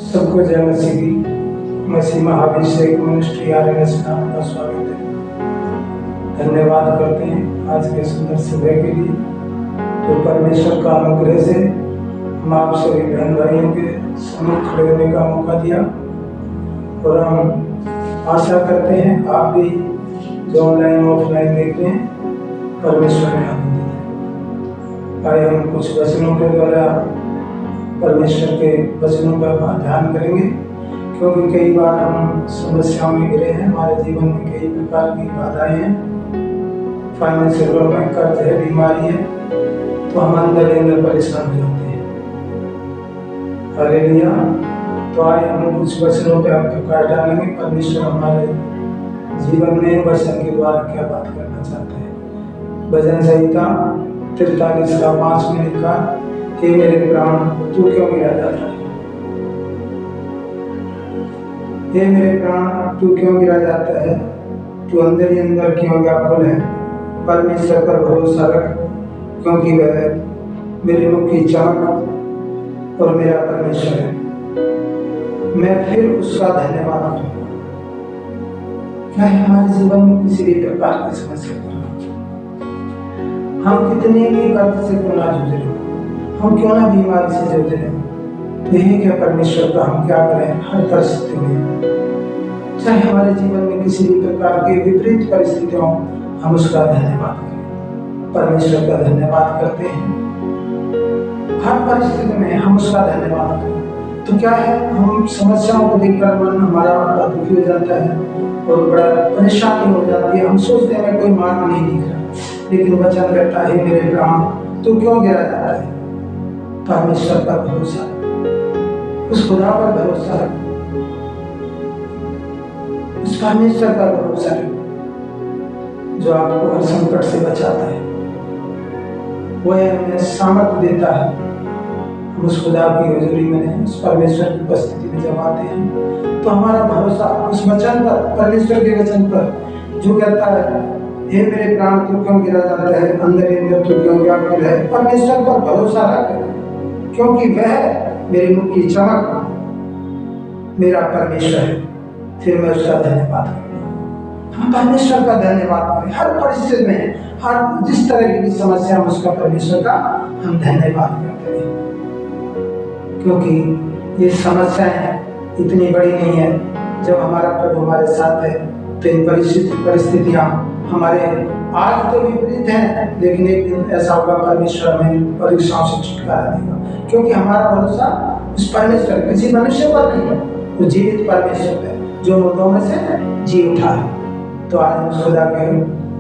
सबको जय मसीह की। मसीह महाभिषेक मिनिस्ट्री RNS नाम का स्वागत है। धन्यवाद करते हैं आज के सुंदर सुबह के लिए, तो परमेश्वर का अनुग्रह से हम आप सभी बहन भाइयों के सम्मुख खड़े होने का मौका दिया, और हम आशा करते हैं आप भी जो ऑनलाइन ऑफलाइन देख रहे हैं परमेश्वर में आनंदित है। आइए हम कुछ वचनों के द्वारा परमेश्वर के वचनों पर ध्यान करेंगे, क्योंकि कई बार हम समस्याओं में घिरे हैं। हमारे जीवन में कई प्रकार की बाधाएं हैं, फाइनेंशियल प्रॉब्लम, कर्ज है, बीमारी है, तो हम अंदर परेशान हो जाते हैं। हालेलुया। तो आइए हम कुछ वचनों पर प्रकाश डालेंगे, परमेश्वर हमारे जीवन में वचन के द्वारा क्या बात करना चाहते हैं। भजन संहिता 43:5 में लिखा, हे मेरे प्राण तू क्यों गिरा जाता है, हे मेरे प्राण तू क्यों गिरा जाता है, तू अंदर ही अंदर क्यों व्याकुल है। परमेश्वर पर भरोसा रख, क्योंकि वह मेरे मुख की चमक और मेरा परमेश्वर है। मैं फिर उसका धन्यवाद करूँ। क्या हमारे जीवन में किसी भी प्रकार की समस्या हम कितने भी कर्ज से क्यों ना जूझ रहे, हम क्यों ना बीमारी से जूझ रहे, तो यही क्या परमेश्वर का हम क्या करें हर परिस्थिति में। चाहे हमारे जीवन में किसी भी प्रकार के विपरीत परिस्थितियों, हम उसका धन्यवाद करें। परमेश्वर का धन्यवाद करते हैं हर परिस्थिति में, हम उसका धन्यवाद करें। तो क्या है, हम समस्याओं को देखकर मन हमारा बड़ा दुखी हो जाता है और बड़ा परेशानी हो जाती है। हम सोचते हैं कोई मार्ग नहीं दिख रहा, लेकिन वचन कहता है मेरे प्राण तू क्यों गिरा जाता है। परमेश्वर पर भरोसा, उस खुदा पर भरोसा रख, उस परमेश्वर पर भरोसा रख जो आपको हर संकट से बचाता है। वह हमें सामर्थ्य देता है। हम उस खुदा की हुजूरी में, उस परमेश्वर की उपस्थिति में जब आते हैं, तो हमारा भरोसा उस वचन पर, परमेश्वर के वचन पर जो कहता है हे मेरे प्राण तू क्यों गिरा जाता है, अंदर अंदर तू क्यों व्याकुल है। परमेश्वर पर भरोसा रख, क्योंकि वह मेरे मुख की चमक मेरा परमेश्वर है। फिर मैं उसका धन्यवाद करूँ। हम परमेश्वर का धन्यवाद करें हर परिस्थिति में, हर जिस तरह की समस्या हम उसका परमेश्वर का हम धन्यवाद करते हैं, क्योंकि ये समस्याएं इतनी बड़ी नहीं है। जब हमारा प्रभु हमारे साथ है तो इन परिस्थितियां हमारे आज तो विपरीत हैं, लेकिन एक दिन ऐसा होगा परमेश्वर हमें परीक्षाओं से छुटकारा देगा, क्योंकि हमारा भरोसा उस परमेश्वर, किसी मनुष्य पर नहीं है, वो जीवित परमेश्वर है जो मुर्दों में से जी उठा है। तो आज हम खुदा के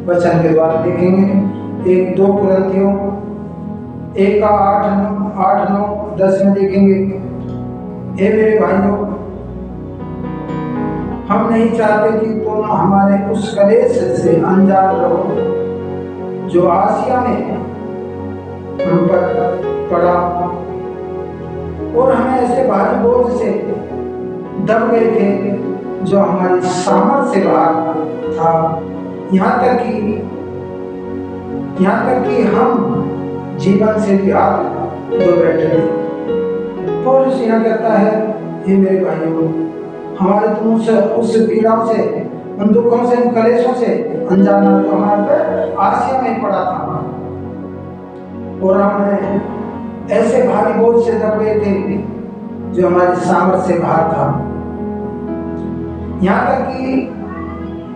वचन के द्वारा देखेंगे। 2 कुरिन्थियों 1:8-9-10 में देखेंगे, हे मेरे भाइयों हम नहीं चाहते कि तुम हमारे उस कलेश से अनजान रहो जो आसिया में हम पर पड़ा और हमें ऐसे भारी बोझ से दब गए थे जो हमारी सामर्थ से बाहर था। यहाँ तक कि हम जीवन से भी हाथ धो बैठे थे। पौलुस यहाँ कहता है, हे मेरे भाइयों हमारे तुम उस पीड़ाओं से, उन दुखों से, उन कलेशों से अनजान न, तो हमारे पे आसिया में पड़ा था और हमने ऐसे भारी बोझ से दब गए थे जो हमारी सामर्थ से बाहर था। यहाँ तक कि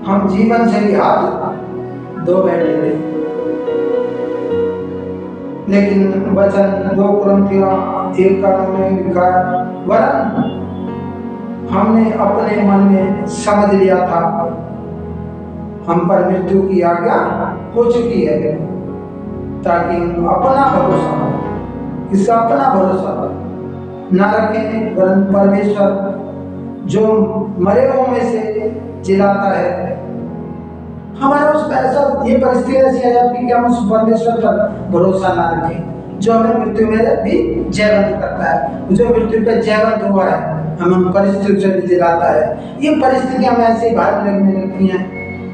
हम जीवन से भी हाथ धो बैठे थे। लेकिन वचन 2 कुरिन्थियों 1:9 में लिखा, वरन हमने अपने मन में समझ लिया था हम पर मृत्यु की आज्ञा हो चुकी है, ताकि अपना भरोसा, इसका अपना भरोसा न रखें, वरन परमेश्वर जो मरे हुओं में से जिलाता है। हमारा उस पर ऐसा ये परिस्थिति ऐसी आ जाती है कि हम उस परमेश्वर पर भरोसा ना रखें जो हमें मृत्यु में भी जयवंत करता है, जो मृत्यु पर जयवंत हुआ है, हमें उन परिस्थितियों से भी जिलाता है। ये परिस्थितियां हमें ऐसे भारी लगने लगती हैं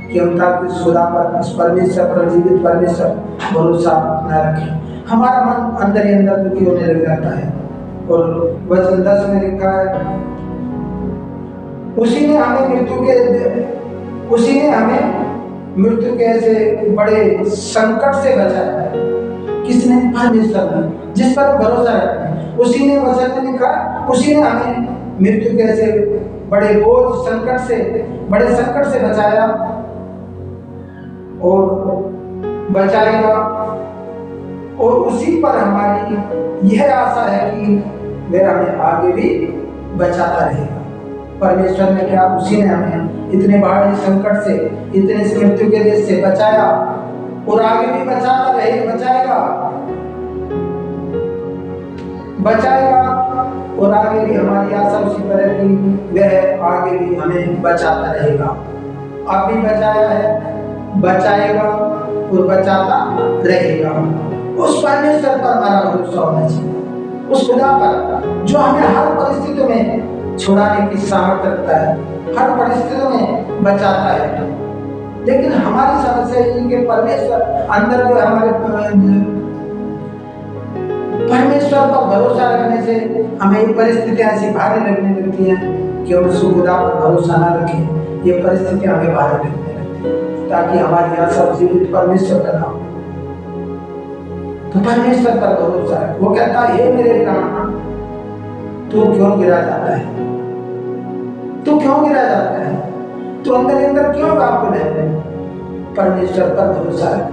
कि हम ताकि उस खुदा पर, उस परमेश्वर पर, जीवित परमेश्वर भरोसा न रखें। हमारा मन अंदर ही अंदर दुखी होने लग जाता है और वचन 10 में लिखा है, उसी ने हमें मृत्यु के ऐसे बड़े संकट से बचाया। किसने? परमेश्वर ने, जिस पर भरोसा रखते हैं। उसी ने, वचन में लिखा, उसी ने हमें मृत्यु के ऐसे बड़े बोझ बड़े संकट से बचाया और बचाएगा। और उसी पर हमारी यह आशा है कि वह हमें आगे भी बचाता रहेगा। परमेश्वर ने क्या? उसी ने हमें इतने बड़े संकट से, इतने मृत्यु के देश से बचाया और आगे भी बचाता रहेगा, बचाएगा। और आगे भी हमारी आशा उसी पर है कि वह आगे भी हमें बचाता रहेगा। अब भी बचाया है, बचाएगा और बचाता रहेगा। उस परमेश्वर पर हमारा भरोसा होना चाहिए, उस खुदा पर जो हमें हर परिस्थिति में छुड़ाने की सामर्थ्य रखता है, हर परिस्थिति में बचाता है। लेकिन हमारी समस्या ये कि परमेश्वर अंदर जो हमारे परमेश्वर पर भरोसा रखने से हमें ये परिस्थितियां ऐसी भारी लगने लगती हैं कि हम उस खुदा पर भरोसा ना रखें। ये परिस्थितियां हमें भारी लगने लगती हैं, ताकि हमारी आशा जीवित परमेश्वर पर ना हो। तो परमेश्वर पर भरोसा है। वो कहता है, हे मेरे प्राण, तू क्यों गिरा जाता है? तू क्यों गिरा जाता है? तू अंदर क्यों व्याकुल है? परमेश्वर पर भरोसा है,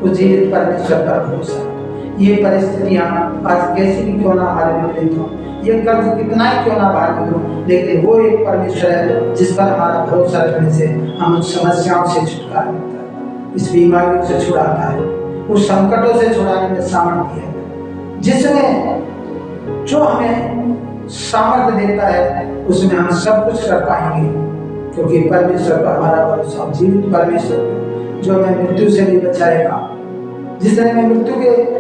वो जीवित परमेश्वर पर भरोसा है। ये परिस्थितियां आज कैसी भी क्यों ना हमारे विपरीत हो, ये कर्ज कितना ही क्यों ना भारी हो, लेकिन वो एक परमेश्वर है जिस पर हमारा भरोसा रखने से हम उन समस्याओं से छुटकारा मिलता है, इस बीमारियों से छुड़ाता है, उस संकटों से छुड़ाने में सामर्थ्य है। जिसमें जो हमें सामर्थ्य देता है उसमें हम सब कुछ कर पाएंगे, क्योंकि परमेश्वर पर हमारा भरोसा, जीवित परमेश्वर जो हमें मृत्यु से भी बचाएगा, जिसने हमें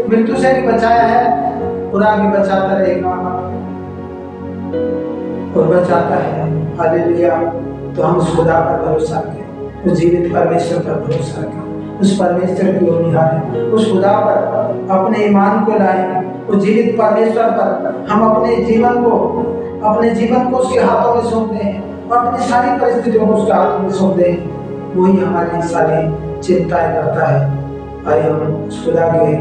मृत्यु से भी बचाया है और आगे बचाता रहेगा और बचाता है। हालेलुया। तो हम उस खुदा पर भरोसा रखें, उस जीवित परमेश्वर पर भरोसा रखें, उस परमेश्वर की ओर निहारें, उस खुदा पर अपने ईमान को लाएं, उस जीवित परमेश्वर पर हम अपने जीवन को उसके हाथों में सौंप दें और अपनी सारी परिस्थितियों को उसके हाथों में सौंप दें। वही हमारी सारी चिंताएं करता है। आइए हम खुदा के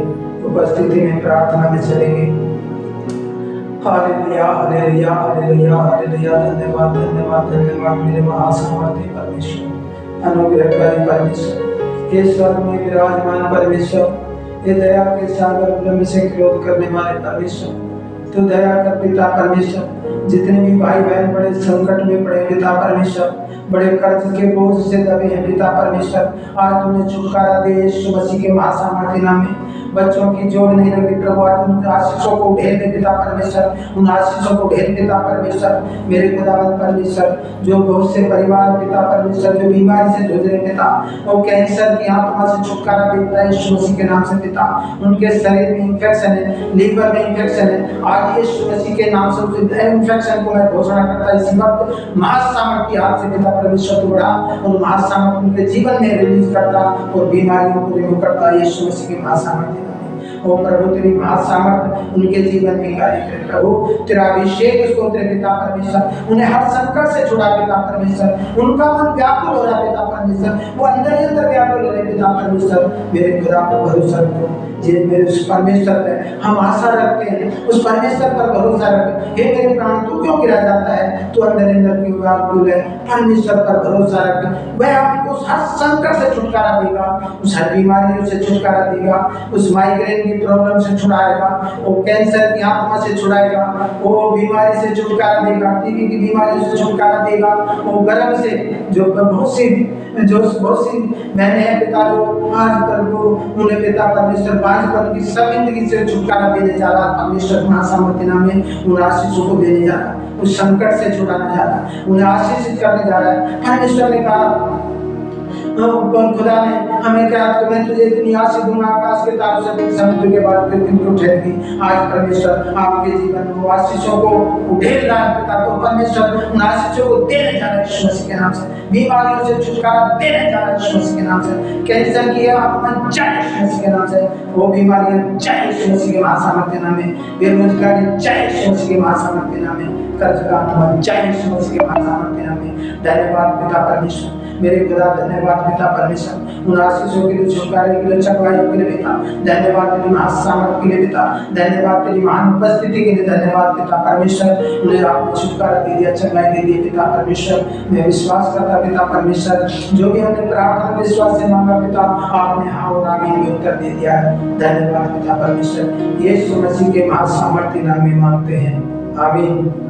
उपस्थिति में प्रार्थना में चलेंगे। Hallelujah, hallelujah, hallelujah, hallelujah. धन्यवाद, धन्यवाद, धन्यवाद मेरे महासामर्थी परमेश्वर, अनुग्रहकारी परमेश्वर, हे स्वर्ग में विराजमान परमेश्वर, हे दया के सागर विलंब से क्रोध करने वाले परमेश्वर, तो दया कर पिता परमेश्वर। जितने भी भाई बहन बड़े संकट में पड़े पिता परमेश्वर, बड़े कर्ज के बोझ से दबे हैं पिता परमेश्वर, आज तूने छुटकारा दे यीशु मसीह के महासामर्थी नाम में। बच्चों की जोड़ नहीं रखी प्रभु, आज उन आशीषों को ढेर दे पिता परमेश्वर, उन आशीषों को ढेर पिता परमेश्वर। मेरे खुदावंद परमेश्वर, जो बहुत से परिवार पिता परमेश्वर जो बीमारी से जूझ रहे पिता, वो कैंसर की आत्मा से छुटकारा देता है यीशु मसीह के नाम से पिता। उनके शरीर में इंफेक्शन है, लीवर में इंफेक्शन है, आज यीशु मसीह के नाम से इंफेक्शन को मैं घोषणा करता इसी वक्त महासामर्थी हाथ से पिता परमेश्वर को बढ़ा और महासामर्थ उनके जीवन में रिलीज करता और बीमारियों को रिमूव करता यीशु मसीह के महासामर्थी। ओ प्रभु, तेरी महासामर्थ उनके जीवन में कार्य करे प्रभु, तेरा अभिषेक उसको तेरे पिता परमेश्वर, उन्हें हर संकट से छुड़ा पिता परमेश्वर। उनका मन व्याकुल हो रहा पिता परमेश्वर, वो अंदर ही अंदर व्याकुल हो रहे पिता परमेश्वर। मेरे खुदा पर भरोसा रखो, जे मेरे उस परमेश्वर पे हम आशा रखते हैं, उस परमेश्वर पर भरोसा रख। हे मेरे प्राण, तू क्यों गिरा जाता है? तू अंदर अंदर क्यों व्याकुल है? परमेश्वर पर भरोसा रख, वह आपको हर संकट से छुटकारा देगा, उस हर बीमारियों से छुटकारा देगा, उस माइग्रेन की प्रॉब्लम से छुड़ाएगा, वो कैंसर की आत्मा से छुड़ाएगा, वो बीमारी से छुटकारा देगा, टीबी की बीमारी से छुटकारा देगा, वो गर्भ से जो बहुत सी मैंने है पिता जो आज प्रभु उन्हें पिता परमेश्वर बांझपन की सब जिंदगी से छुटकारा देने जा रहा परमेश्वर महासामर्थी नाम में उन आशीषों को देने जा रहा, उस संकट से छुड़ाने जा रहा, उन्हें आशीषित करने जा रहा है। परमेश्वर ने कहा खुदा ने हमें कहा कि मैं तुझे इतनी आशीष दूंगा, आकाश के तारों से समुद्र के बाद फिर दिन को उठेगी। आज परमेश्वर आपके जीवन में आशीषों को उठेल रहा है पिता, तो परमेश्वर उन आशीषों को देने जा रहा है यीशु मसीह के नाम से। बीमारियों से छुटकारा देने जा रहा है यीशु मसीह के नाम से। कैंसर की आत्मा जाए यीशु मसीह के नाम से, वो बीमारियां जाए यीशु मसीह के महासामर्थ्य नाम में, बेरोजगारी जाए यीशु मसीह के महासामर्थ्य नाम में, कर्ज का आत्मा जाए यीशु मसीह के महासामर्थ्य नाम में। धन्यवाद पिता परमेश्वर, मेरे खुदा धन्यवाद पिता परमेश्वर, उन आशीषों के लिए, छुटकारे के लिए, चंगाई के लिए पिता, धन्यवाद तेरी महासामर्थ के लिए पिता, धन्यवाद तेरी महान उपस्थिति के लिए, धन्यवाद पिता परमेश्वर। उन्हें आपने छुटकारा दे दिया, चंगाई दे दी पिता परमेश्वर। मैं विश्वास करता पिता परमेश्वर, जो भी हमने प्रार्थना विश्वास से मांगा पिता, आपने हाँ और आमीन में उत्तर दे दिया है। धन्यवाद पिता परमेश्वर, यीशु मसीह के महासामर्थ्य नाम में मांगते हैं, आमीन।